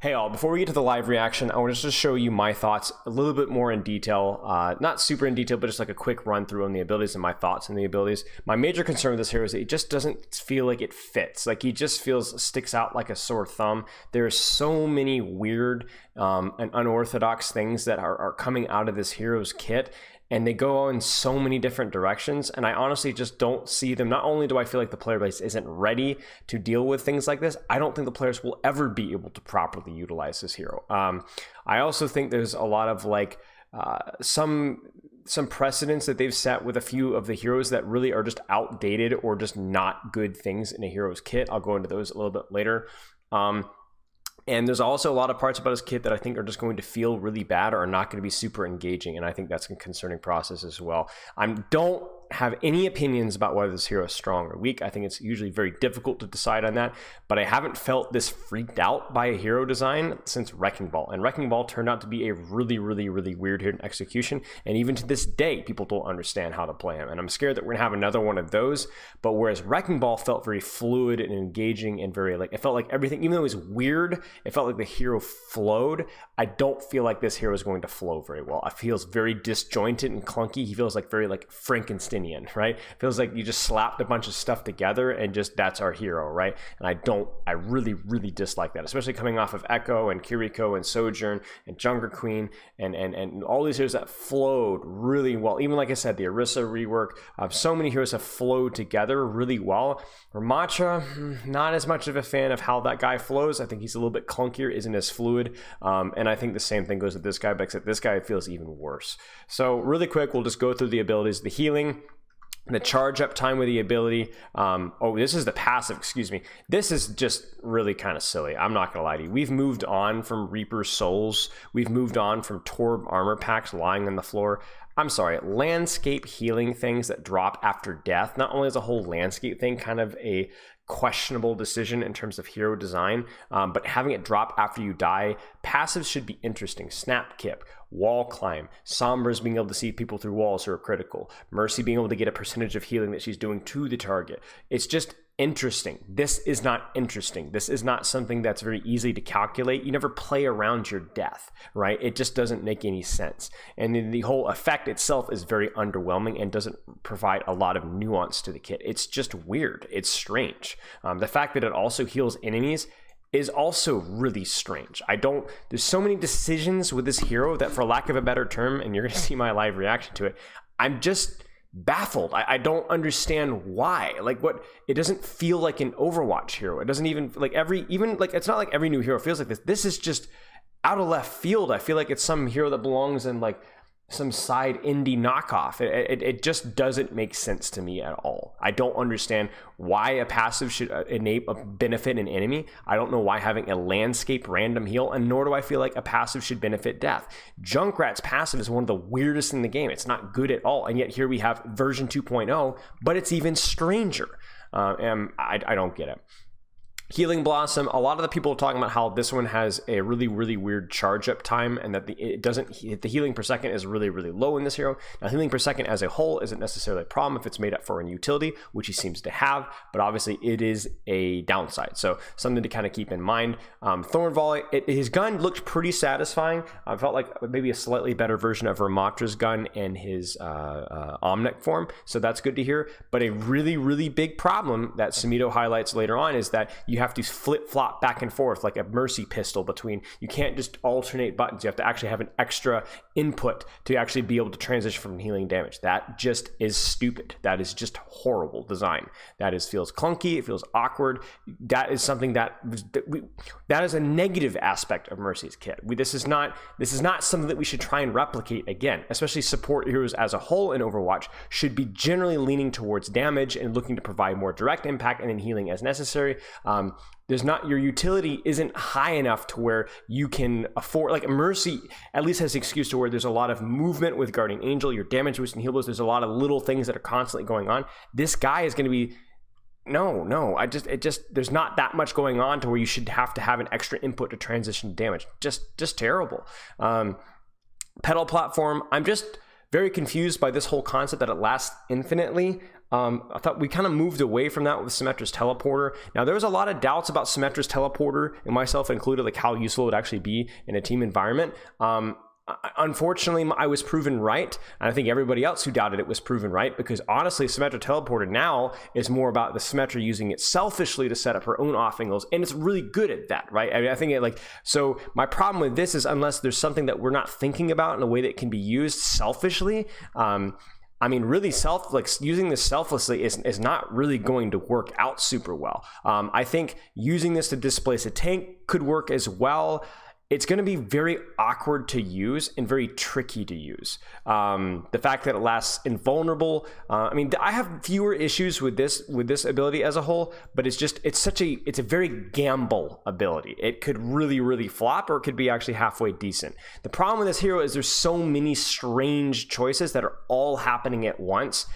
Hey all, before we get to the live reaction, I want to just show you my thoughts a little bit more in detail. Not super in detail, but just like a quick run through on the abilities and my thoughts on the abilities. My major concern with this hero is that it just doesn't feel like it fits. Like he just sticks out like a sore thumb. There's so many weird and unorthodox things that are coming out of this hero's kit. And they go in so many different directions, and I honestly just don't see them. Not only do I feel like the player base isn't ready to deal with things like this, I don't think the players will ever be able to properly utilize this hero. I also think there's a lot of like some precedents that they've set with a few of the heroes that really are just outdated or just not good things in a hero's kit. I'll go into those a little bit later. And there's also a lot of parts about his kit that I think are just going to feel really bad or are not going to be super engaging. And I think that's a concerning process as well. I don't have any opinions about whether this hero is strong or weak. I think it's usually very difficult to decide on that, but I haven't felt this freaked out by a hero design since Wrecking Ball. And Wrecking Ball turned out to be a really weird hero in execution. And even to this day, people don't understand how to play him. And I'm scared that we're gonna have another one of those. But whereas Wrecking Ball felt very fluid and engaging and very like, it felt like everything, even though it was weird, it felt like the hero flowed. I don't feel like this hero is going to flow very well. It feels very disjointed and clunky. He feels like very like Frankensteinian, right? Feels like you just slapped a bunch of stuff together and just that's our hero, right? And I really dislike that, especially coming off of Echo and Kiriko and Sojourn and Jungle Queen and all these heroes that flowed really well. Even like I said, the Orisa rework, so many heroes have flowed together really well. Ramattra, not as much of a fan of how that guy flows. I think he's a little bit clunkier, isn't as fluid. And I think the same thing goes with this guy, but except this guy feels even worse. So really quick, we'll just go through the abilities. The healing, the charge up time with the ability. Oh, this is the passive, excuse me. This is just really kind of silly. I'm not gonna lie to you. We've moved on from Reaper's Souls. We've moved on from Torb armor packs lying on the floor. I'm sorry, landscape healing things that drop after death. Not only is a whole landscape thing kind of a questionable decision in terms of hero design, but having it drop after you die, passives should be interesting. Snap Kip, Wall Climb, Sombra's being able to see people through walls who are critical, Mercy being able to get a percentage of healing that she's doing to the target. It's just interesting. This is not interesting. This is not something that's very easy to calculate. You never play around your death, right? It just doesn't make any sense. And then the whole effect itself is very underwhelming and doesn't provide a lot of nuance to the kit. It's just weird. It's strange. The fact that it also heals enemies is also really strange. There's so many decisions with this hero that, for lack of a better term, and you're gonna see my live reaction to it, I'm just baffled. I don't understand why. Like, what, it doesn't feel like an Overwatch hero. It doesn't even like it's not like every new hero feels like this. This is just out of left field. I feel like it's some hero that belongs in like some side indie knockoff. It just doesn't make sense to me at all. I don't understand why a passive should benefit an enemy. I don't know why having a landscape random heal, and nor do I feel like a passive should benefit death. Junkrat's passive is one of the weirdest in the game. It's not good at all, and yet here we have version 2.0, but it's even stranger. And I don't get it. Healing Blossom, a lot of the people are talking about how this one has a really weird charge up time, and that the healing per second is really low in this hero. Now, healing per second as a whole isn't necessarily a problem if it's made up for in utility, which he seems to have, but obviously it is a downside. So something to kind of keep in mind. Thorn Volley, his gun looked pretty satisfying. I felt like maybe a slightly better version of Ramatra's gun in his Omnic form, so that's good to hear. But a really big problem that Sumito highlights later on is that you have to flip-flop back and forth like a Mercy pistol between, you can't just alternate buttons. You have to actually have an extra input to actually be able to transition from healing damage. That just is stupid. That is just horrible design. That feels clunky. It feels awkward. That is something that is a negative aspect of Mercy's kit. This is not something that we should try and replicate again. Especially support heroes as a whole in Overwatch should be generally leaning towards damage and looking to provide more direct impact and then healing as necessary. Your utility isn't high enough to where you can afford, like Mercy at least has an excuse to where there's a lot of movement with Guardian Angel, your damage boost and heal boost. There's a lot of little things that are constantly going on. This guy is going to be, there's not that much going on to where you should have to have an extra input to transition to damage. Just terrible. Petal Platform, I'm just very confused by this whole concept that it lasts infinitely. I thought we kind of moved away from that with Symmetra's teleporter. Now, there was a lot of doubts about Symmetra's teleporter, and myself included, like how useful it would actually be in a team environment. Unfortunately, I was proven right, and I think everybody else who doubted it was proven right, because honestly, Symmetra teleporter now is more about the Symmetra using it selfishly to set up her own off angles, and it's really good at that, right? I mean, I think so my problem with this is, unless there's something that we're not thinking about in a way that can be used selfishly, I mean, really using this selflessly is not really going to work out super well. I think using this to displace a tank could work as well. It's going to be very awkward to use and very tricky to use. The fact that it lasts invulnerable. I mean, I have fewer issues with this ability as a whole, but it's a very gamble ability. It could really, really flop, or it could be actually halfway decent. The problem with this hero is there's so many strange choices that are all happening at once.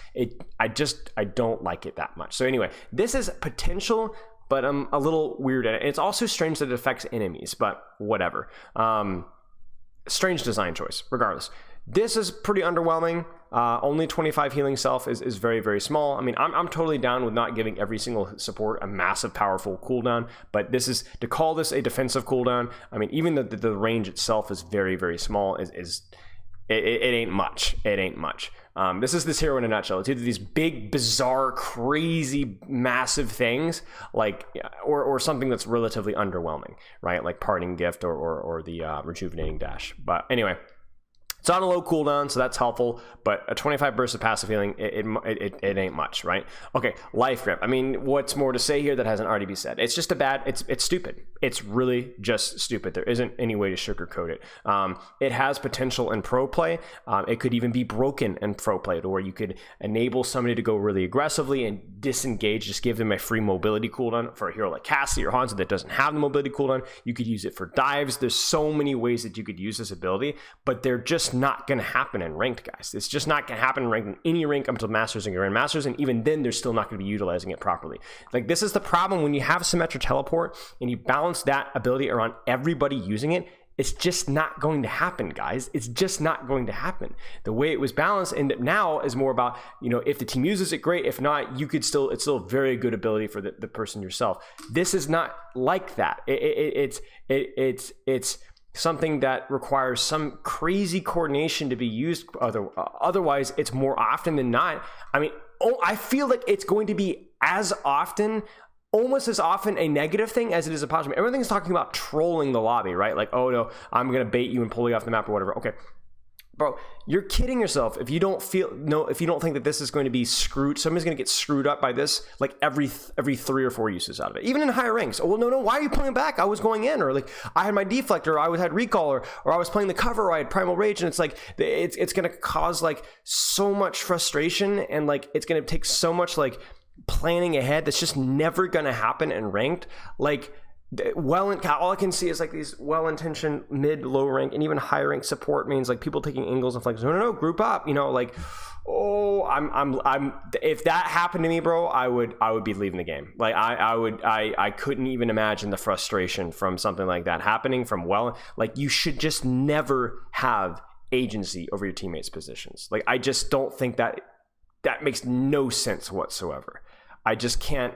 I don't like it that much. So anyway, this is potential, but I'm a little weird at it. It's also strange that it affects enemies, but whatever. Strange design choice, regardless. This is pretty underwhelming. Only 25 healing self is very, very small. I mean, I'm totally down with not giving every single support a massive, powerful cooldown, but to call this a defensive cooldown, I mean, even the range itself is very, very small. It ain't much. It ain't much. This is this hero in a nutshell. It's either these big, bizarre, crazy, massive things, or something that's relatively underwhelming, right? Like Parting Gift or the Rejuvenating Dash. But anyway, it's on a low cooldown, so that's helpful, but a 25 burst of passive healing, it ain't much, right? Okay, Life Grip. I mean, what's more to say here that hasn't already been said? It's just it's stupid. It's really just stupid. There isn't any way to sugarcoat it. It has potential in pro play. It could even be broken in pro play, to where you could enable somebody to go really aggressively and disengage, just give them a free mobility cooldown. For a hero like Cassie or Hanzo that doesn't have the mobility cooldown, you could use it for dives. There's so many ways that you could use this ability, but they're just not going to happen in ranked, guys. It's just not going to happen in ranked, in any rank, until Masters and Grandmasters, and even then they're still not going to be utilizing it properly. Like, this is the problem when you have Symmetra teleport and you balance that ability around everybody using it. It's just not going to happen, guys. It's just not going to happen. The way it was balanced and now is more about, if the team uses it, great. If not, it's still a very good ability for the person yourself. This is not like that. It's something that requires some crazy coordination to be used. Otherwise, it's more often than not. I mean, I feel like it's going to be almost as often a negative thing as it is a positive. Everything's talking about trolling the lobby, right? Like, oh no, I'm going to bait you and pull you off the map or whatever. Okay. Bro, you're kidding yourself if you don't think that this is going to be screwed. Somebody's going to get screwed up by this, like every 3 or 4 uses out of it, even in higher ranks. Oh, well, no, why are you pulling back? I was going in, or like I had my deflector, or I had recall, or I was playing the cover, or I had primal rage, and it's like it's going to cause like so much frustration, and like it's going to take so much like planning ahead that's just never going to happen in ranked. Like, all I can see is like these well-intentioned mid, low rank, and even high rank support means like people taking angles and flanks. No, group up. Like, oh, I'm. If that happened to me, bro, I would be leaving the game. Like, I couldn't even imagine the frustration from something like that happening. Like, you should just never have agency over your teammates' positions. Like, I just don't think that makes no sense whatsoever. I just can't.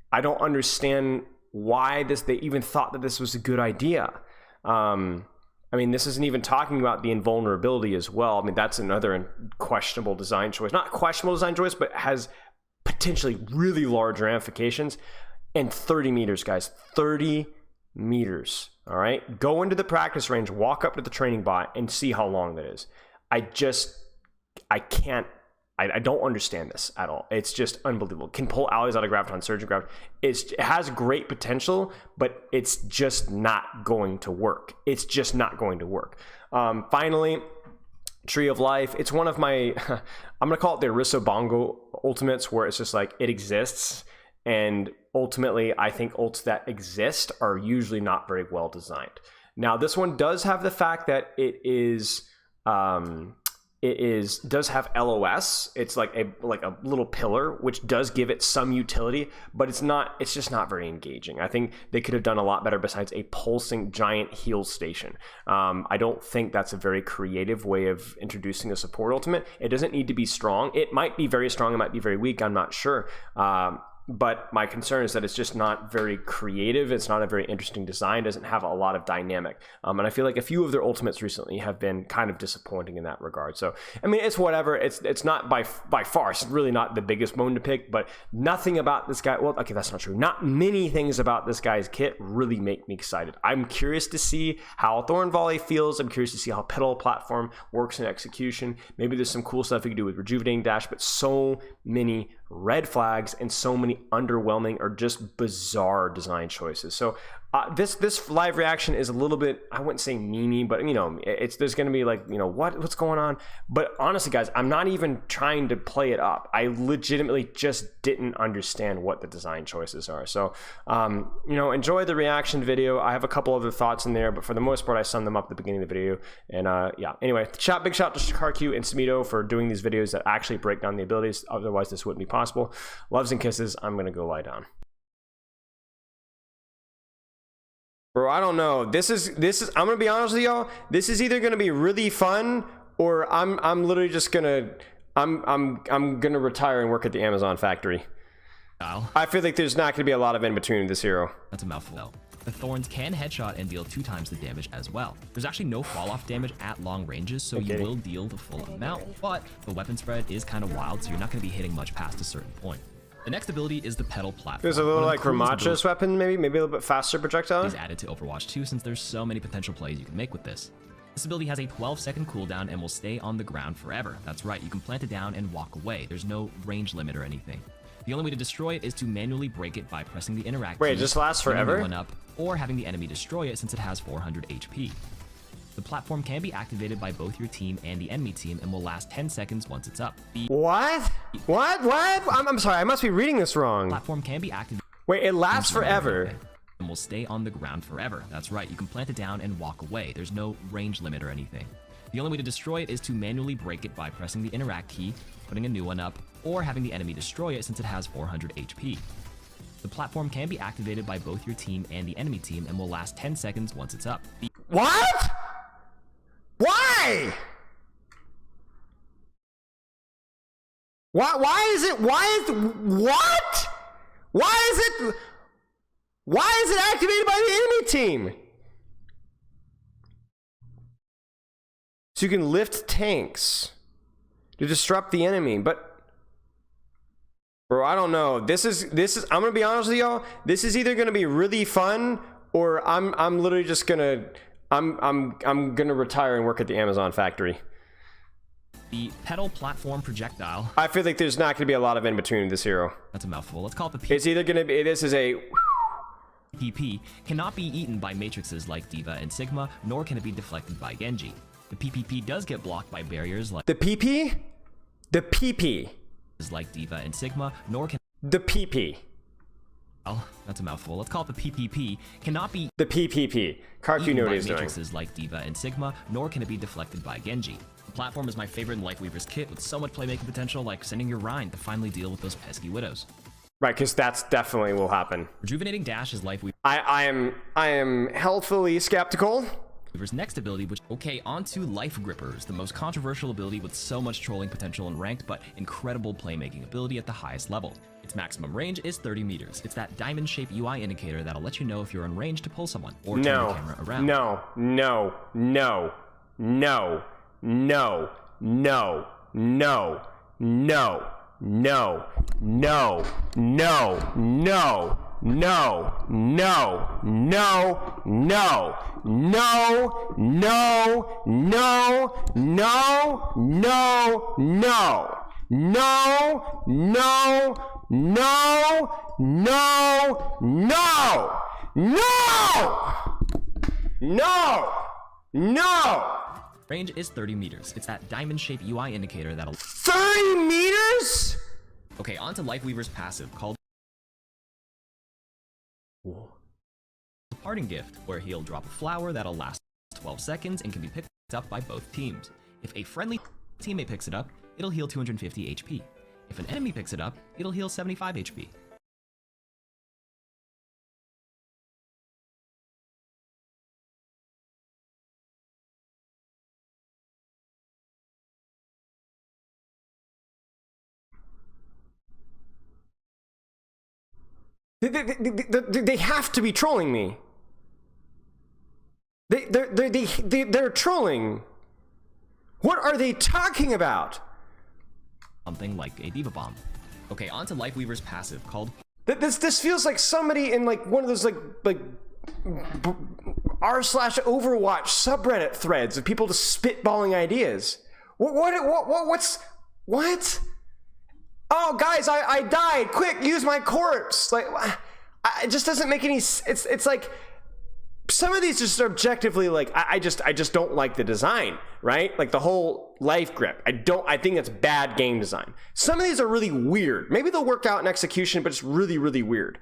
I don't understand why they even thought that this was a good idea. I mean, this isn't even talking about the invulnerability as well. I mean, that's another questionable design choice. Not questionable design choice, but has potentially really large ramifications. And 30 meters, guys. 30 meters. All right? Go into the practice range, walk up to the training bot, and see how long that is. I can't. I don't understand this at all. It's just unbelievable. Can pull allies out of Graviton, Surge and Graviton. It has great potential, but it's just not going to work. It's just not going to work. Finally, Tree of Life. It's one of my, I'm going to call it the Arisobongo ultimates, where it's just like, it exists. And ultimately, I think ults that exist are usually not very well designed. Now, this one does have the fact that it is... it does have LOS. It's like a little pillar, which does give it some utility, but it's just not very engaging. I think they could have done a lot better besides a pulsing giant heal station. I don't think that's a very creative way of introducing a support ultimate. It doesn't need to be strong. It might be very strong, it might be very weak, I'm not sure. But my concern is that it's just not very creative. It's not a very interesting design. Doesn't have a lot of dynamic. And I feel like a few of their ultimates recently have been kind of disappointing in that regard. So, I mean, it's whatever. It's not by far, it's really not the biggest bone to pick, but nothing about this guy. Well, okay, that's not true. Not many things about this guy's kit really make me excited. I'm curious to see how Thorn Volley feels. I'm curious to see how Petal Platform works in execution. Maybe there's some cool stuff you can do with Rejuvenating Dash, but so many red flags and so many underwhelming or just bizarre design choices. So this live reaction is a little bit, I wouldn't say memey, but you know, there's going to be like, you know, what's going on? But honestly, guys, I'm not even trying to play it up. I legitimately just didn't understand what the design choices are. So, you know, enjoy the reaction video. I have a couple other thoughts in there, but for the most part, I summed them up at the beginning of the video. And yeah, anyway, big shout to ShakarQ and Spilo for doing these videos that actually break down the abilities. Otherwise, this wouldn't be possible. Loves and kisses. I'm going to go lie down. Bro, I don't know. This is I'm gonna be honest with y'all. This is either gonna be really fun or I'm literally just gonna I'm gonna retire and work at the Amazon factory. I feel like there's not gonna be a lot of in between this hero. That's a mouthful though. The Thorns can headshot and deal 2 times the damage as well. There's actually no fall off damage at long ranges, so you will deal the full amount, but the weapon spread is kind of wild, so you're not gonna be hitting much past a certain point. The next ability is the Petal Platform. There's a little like Ramacha's weapon, maybe a little bit faster projectile. Is added to Overwatch 2 since there's so many potential plays you can make with this. This ability has a 12-second cooldown and will stay on the ground forever. That's right, you can plant it down and walk away. There's no range limit or anything. The only way to destroy it is to manually break it by pressing the interact key, it just lasts forever? one up, or having the enemy destroy it since it has 400 HP. The platform can be activated by both your team and the enemy team and will last 10 seconds once it's up. What? I'm sorry, I must be reading this wrong. Platform can be activated. Wait, it lasts forever. And will stay on the ground forever. That's right, you can plant it down and walk away. There's no range limit or anything. The only way to destroy it is to manually break it by pressing the interact key, putting a new one up, or having the enemy destroy it since it has 400 HP. The platform can be activated by both your team and the enemy team and will last 10 seconds once it's up. What? Why? Why is it activated by the enemy team? So you can lift tanks to disrupt the enemy, but bro, I don't know. This is I'm gonna be honest with y'all. This is either gonna be really fun or I'm literally just gonna I'm gonna retire and work at the Amazon factory. The Petal Platform projectile. I feel like there's not gonna be a lot of in between this hero. That's a mouthful. Let's call it the P. It's either gonna be PP cannot be eaten by matrices like D.Va and Sigma, nor can it be deflected by Genji. The PPP does get blocked by barriers like the PP? The PP. Like D.Va and Sigma, nor can the PP. Oh, that's a mouthful. Let's call it the PPP. Cannot be the PPP. ShakarQ knows what he's doing. Matrices like D.Va and Sigma, nor can it be deflected by Genji. The platform is my favorite in Lifeweaver's kit with so much playmaking potential, like sending your Rhine to finally deal with those pesky widows. Right, because that's definitely will happen. Rejuvenating Dash is Lifeweaver. I am healthfully skeptical. Weaver's next ability, which onto Life Grippers, the most controversial ability with so much trolling potential in ranked, but incredible playmaking ability at the highest level. Its maximum range is 30 meters. It's that diamond-shaped UI indicator that'll let you know if you're in range to pull someone or turn the camera around. No. Range is 30 meters. It's that diamond-shaped UI indicator that'll 30 meters? Okay, on to Lifeweaver's passive called the Parting Gift, where he'll drop a flower that'll last 12 seconds and can be picked up by both teams. If a friendly teammate picks it up, it'll heal 250 HP. If an enemy picks it up, it'll heal 75 HP. They have to be trolling me. They're trolling. What are they talking about? Something like a Diva Bomb. Okay, on to Lifeweaver's passive called... This feels like somebody in like one of those like r/Overwatch subreddit threads of people just spitballing ideas. What? Oh, guys, I died. Quick, use my corpse. Like, it just doesn't make any. It's like some of these just are objectively like I just don't like the design, right? Like the whole life grip. I think it's bad game design. Some of these are really weird. Maybe they'll work out in execution, but it's really, really weird.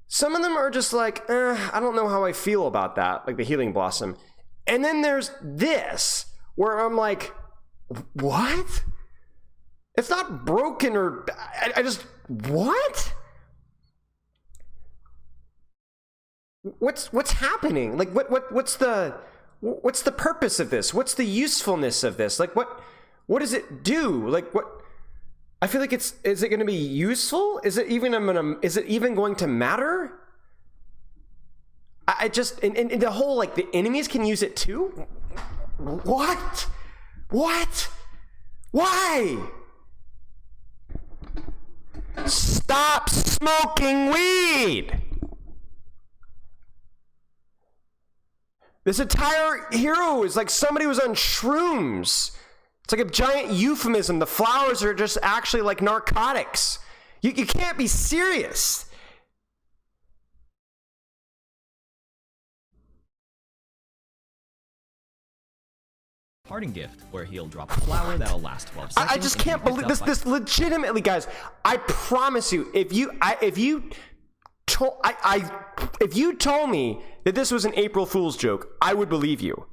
Some of them are just like, I don't know how I feel about that, like the Healing Blossom. And then there's this where I'm like, what? It's not broken or I just what? What's happening? Like what's the purpose of this? What's the usefulness of this? Like what does it do? Like what? I feel like is it going to be useful? Is it even going to matter? I just and the whole like the enemies can use it too. What? Why? Stop smoking weed! This entire hero is like somebody was on shrooms. It's like a giant euphemism. The flowers are just actually like narcotics. You can't be serious. Parting gift, where he'll drop a flower that'll last 12 seconds. I just can't believe this. This legitimately, guys. I promise you, if you told me that this was an April Fool's joke, I would believe you.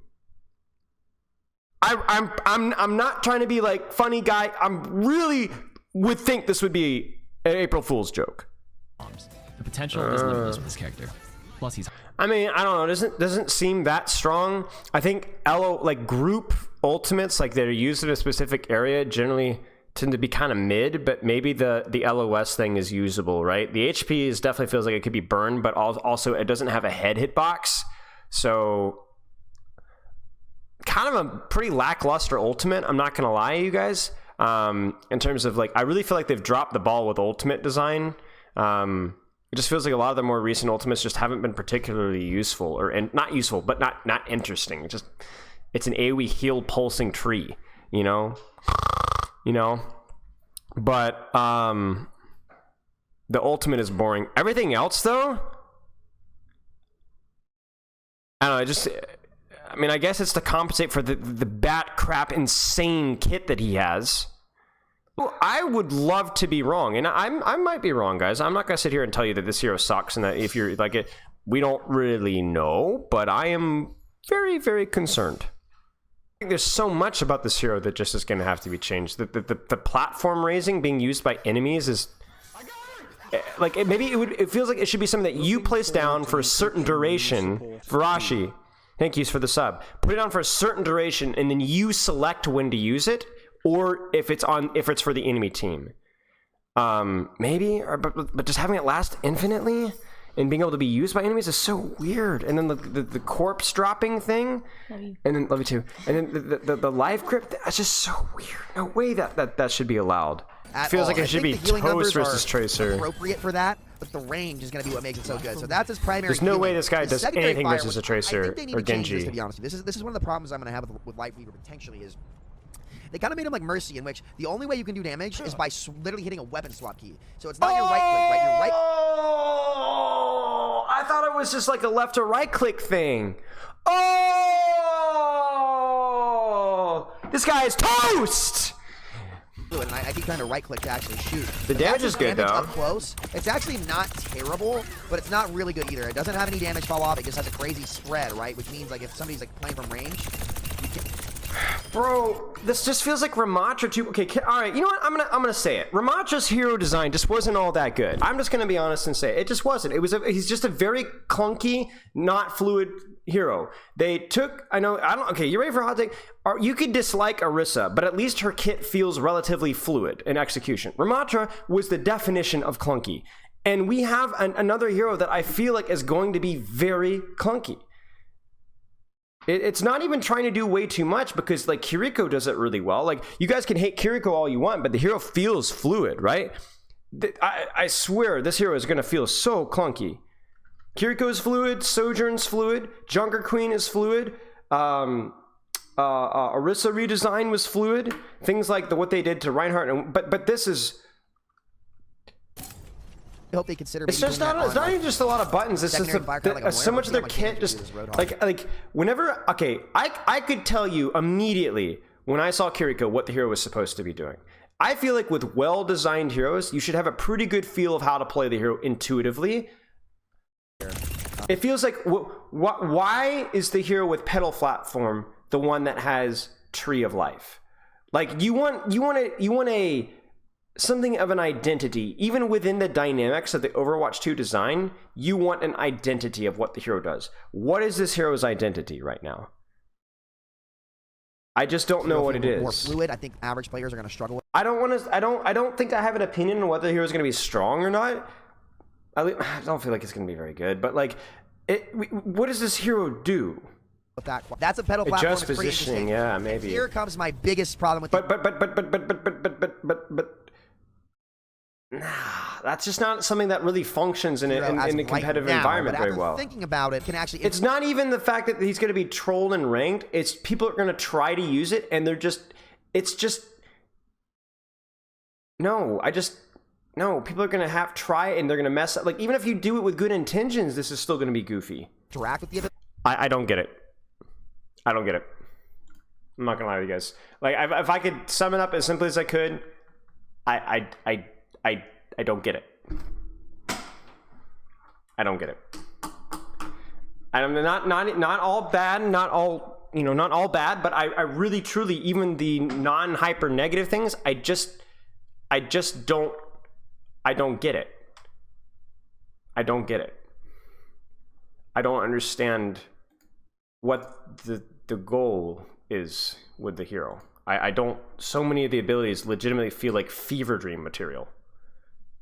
I'm not trying to be like funny guy. I'm really would think this would be an April Fool's joke. The potential is limitless with this character. Plus, he's. I mean, I don't know. Doesn't seem that strong. I think like group ultimates, like they're used in a specific area, generally tend to be kind of mid. But maybe the LOS thing is usable, right? The HP definitely feels like it could be burned, but also it doesn't have a head hitbox, so kind of a pretty lackluster ultimate. I'm not gonna lie, you guys. In terms of like, I really feel like they've dropped the ball with ultimate design. It just feels like a lot of the more recent ultimates just haven't been particularly useful, not useful, but not interesting. It's an AoE heal pulsing tree, you know. But the ultimate is boring. Everything else, though, I don't know. I mean, I guess it's to compensate for the bat crap insane kit that he has. Well, I would love to be wrong, and I might be wrong, guys. I'm not gonna sit here and tell you that this hero sucks and that if you're like it, we don't really know. But I am very, very concerned. I think there's so much about this hero that just is gonna have to be changed. The platform raising being used by enemies is like it feels like it should be something that you place down for a certain duration. Varashi, thank you for the sub. Put it on for a certain duration, and then you select when to use it. Or if it's for the enemy team, maybe. But just having it last infinitely and being able to be used by enemies is so weird. And then the corpse dropping thing, and then love you too. And then the life grip. That's just so weird. No way that should be allowed. It feels like it should be Toast versus Tracer. Appropriate for that, but the range is going to be what makes it so good. So that's his primary. There's no way this guy does anything versus a Tracer or Genji. This, to be honest, this is one of the problems I'm going to have with Lifeweaver potentially is. They kind of made him like Mercy, in which the only way you can do damage is by literally hitting a weapon swap key. So it's not your right click, right? Your right. Oh, I thought it was just like a left or right click thing. Oh, this guy is toast. And I keep trying to right click to actually shoot. The damage is good though. Up close, it's actually not terrible, but it's not really good either. It doesn't have any damage fall off. It just has a crazy spread, right? Which means like if somebody's like playing from range, you can. Bro, this just feels like Ramatra too. Okay, all right. You know what? I'm gonna say it. Ramatra's hero design just wasn't all that good. I'm just gonna be honest and say it just wasn't. He's just a very clunky, not fluid hero. They took. Okay, you ready for a hot take? You could dislike Orisa, but at least her kit feels relatively fluid in execution. Ramatra was the definition of clunky, and we have another hero that I feel like is going to be very clunky. It's not even trying to do way too much because like Kiriko does it really well. Like you guys can hate Kiriko all you want, but the hero feels fluid, right? I swear this hero is going to feel so clunky. Kiriko is fluid, Sojourn's fluid, Junker Queen is fluid, Orisa redesign was fluid. Things like what they did to Reinhardt, but this is. I hope they consider. It's just not. It's not even just a lot of buttons. It's just so much of their kit. Just like whenever. Okay, I could tell you immediately when I saw Kiriko what the hero was supposed to be doing. I feel like with well-designed heroes, you should have a pretty good feel of how to play the hero intuitively. It feels like why is the hero with Petal Platform the one that has Tree of Life? Like you want a something of an identity, even within the dynamics of the Overwatch 2 design. You want an identity of what the hero does. What is this hero's identity right now? I just don't know what it is. More fluid. I think average players are going to struggle with. I don't think I have an opinion on whether the hero is going to be strong or not. I don't feel like it's going to be very good. But like, what does this hero do? That's a Petal Platform. Adjust positioning, yeah, maybe. Here comes my biggest problem with. But nah, that's just not something that really functions in a competitive environment very well. Thinking about it, can actually. It's not even the fact that he's going to be trolled and ranked. It's people are going to try to use it, and they're just. It's just. No, people are going to try and they're going to mess up. Like, even if you do it with good intentions, this is still going to be goofy. Interact with the. I don't get it. I don't get it. I'm not going to lie to you guys. Like, if I could sum it up as simply as I could, I don't get it. I don't get it. I'm not all bad, not all bad, but I really truly, even the non-hyper negative things, I don't get it. I don't get it. I don't understand what the goal is with the hero. I don't. So many of the abilities legitimately feel like fever dream material.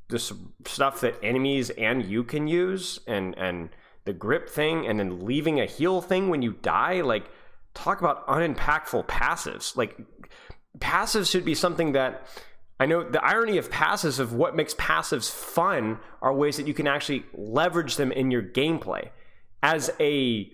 This stuff that enemies and you can use, and the grip thing, and then leaving a heal thing when you die. Like, talk about unimpactful passives. Like, passives should be something that. I know the irony of passives, of what makes passives fun, are ways that you can actually leverage them in your gameplay. As a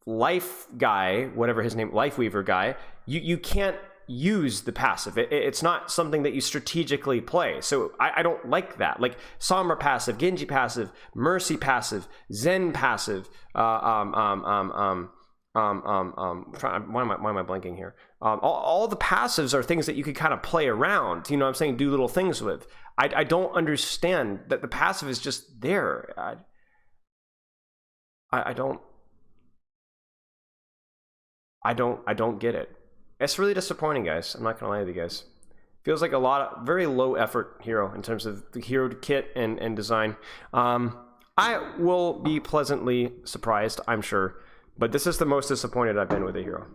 life guy, whatever his name, Lifeweaver guy, you can't use the passive. It's not something that you strategically play. So I don't like that. Like Sombra passive, Genji passive, Mercy passive, Zen passive, why am I blanking here? All the passives are things that you could kind of play around, you know what I'm saying, do little things with. I don't understand that the passive is just there. I don't get it. It's really disappointing, guys. I'm not gonna lie to you guys. Feels like a lot of very low effort hero in terms of the hero kit and design. I will be pleasantly surprised, I'm sure, but this is the most disappointed I've been with a hero.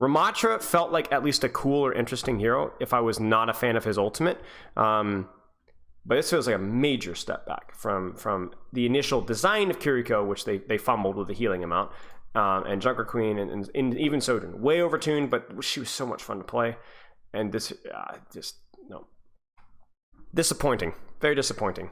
Ramatra felt like at least a cool or interesting hero if I was not a fan of his ultimate. But this feels like a major step back from the initial design of Kiriko, which they fumbled with the healing amount, and Junker Queen and even Sojourn. Way overtuned, but she was so much fun to play. And this, just, no. Disappointing. Very disappointing.